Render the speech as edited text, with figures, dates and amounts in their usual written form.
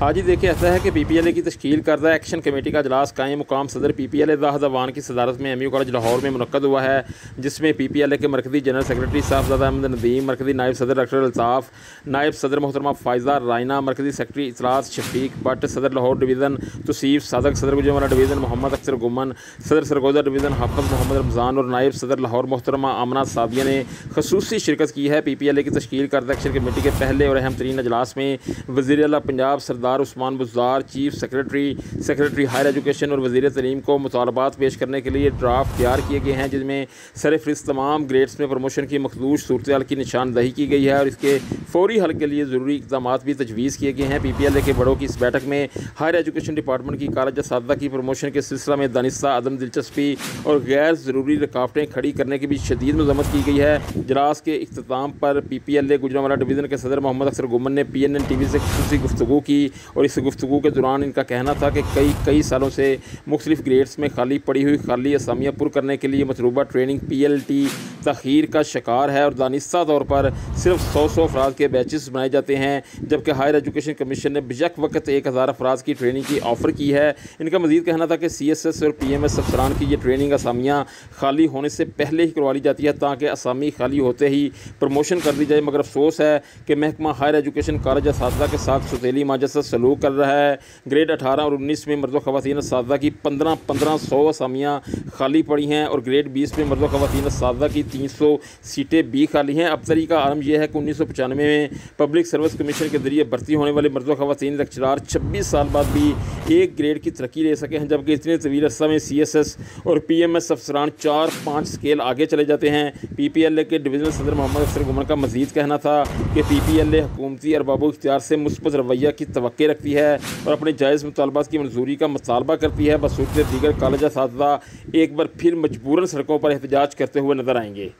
आज ही देखिए ऐसा है कि PPLA की तश्कील करदा एक्शन कमेटी का अजलास कायम मुकाम सदर PPLA दाहद अवान की सदारत में MU कॉलेज लाहौर में मुनक्कद हुआ है, जिसमें PPLA के मरकज़ी जनरल सेक्रेटरी साहबजादा अहमद नदीम, मरकज़ी नायब सदर डॉक्टर अल्ताफ़, नायब सदर मोहतरमा फ़ायज़ा रायना, मरकज़ी सेक्रेटरी इजलास शफीक भट्ट, सदर लाहौर डिवीज़न तौसीफ़ सादक, सदर गुजरांवाला डिवीज़न मोहम्मद अख्तर गुमन, सदर सरगोदा डिवीज़न हाफ़िज़ मोहम्मद रमज़ान और नायब सदर लाहौर मोहतरमा आमना सादिया ने खसूसी शिरकत की है। PPLA की तश्कील करदा एक्शन कमेटी के पहले और अहम तरीन अजलास में वज़ीर आला Punjab Sardar Usman Buzdar, chief secretary higher education और वज़ीर तलीम को मुतालबात पेश करने के लिए ड्राफ्ट तैयार किए गए हैं, जिसमें सरफ़हरिस्त तमाम ग्रेड्स में प्रमोशन की मखदूश सूरत की निशानदही की गई है और इसके फौरी हल के लिए ज़रूरी इक़दाम भी तजवीज़ किए गए हैं। PPLA के बड़ों की इस बैठक में हायर एजुकेशन डिपार्टमेंट की कॉलेज असातिज़ा की प्रमोशन के सिलसिला में दानिस्ता अदम दिलचस्पी और गैर ज़रूरी रुकावटें खड़ी करने की भी शदीद मज़म्मत की गई है। इजलास के इख्तिताम पर PPLA गुजरांवाला डिवीज़न के सदर मोहम्मद अख्तर गुमन ने PNN TV से खुसूसी गुफ्तगू की और इस गुफ्तगू के दौरान इनका कहना था कि कई सालों से मुख्तलिफ ग्रेड्स में खाली पड़ी हुई खाली असामियाँ पुर करने के लिए मतलूबा ट्रेनिंग PLT तख़ीर का शिकार है और दानिस्ता तौर पर सिर्फ 100 अफराद के बैचेस बनाए जाते हैं, जबकि हायर एजुकेशन कमीशन ने बेशक वक्त 1000 अफराद की ट्रेनिंग की ऑफ़र की है। इनका मज़ीद कहना था कि CSS और PMS अफसरान की ये ट्रेनिंग असामियाँ खाली होने से पहले ही करवा ली जाती है ताकि असामी खाली होते ही प्रमोशन कर दी जाए, मगर अफसोस है कि महकमा हायर एजुकेशन कॉलेज असातिज़ा के साथ सुतीली माजसा सलूक कर रहा है। ग्रेड 18 और 19 में मर्द व ख़वातीन असातिज़ा की 1500 असामियाँ खाली पड़ी हैं और ग्रेड 20 में मर्द व ख़वातीन असातिज़ा की 300 सीटें भी खाली हैं। अब तरीका आरम यह है कि 1995 में पब्लिक सर्विस कमीशन के जरिए भर्ती होने वाले मर्द व ख़वातीन लेक्चरार 26 साल बाद भी एक ग्रेड की तरक्की ले सके हैं, जबकि इतने तवील अरसा में CSS और PMS अफसरान 4-5 स्केल आगे चले जाते हैं। PPLA के डिवीज़नल सदर मोहम्मद अख्तर गुमन का मज़ीद कहना था कि PPLA हुकूमती अरबाब इख्तियार से मुस्बत रवैया की तवक्के रखती है और अपने जायज़ मुतालबात की मंजूरी का मुतालबा करती है। बसूरत दीगर कॉलेज असातिज़ा एक बार फिर मजबूरन सड़कों पर एहतजाज करते हुए नजर आएंगे।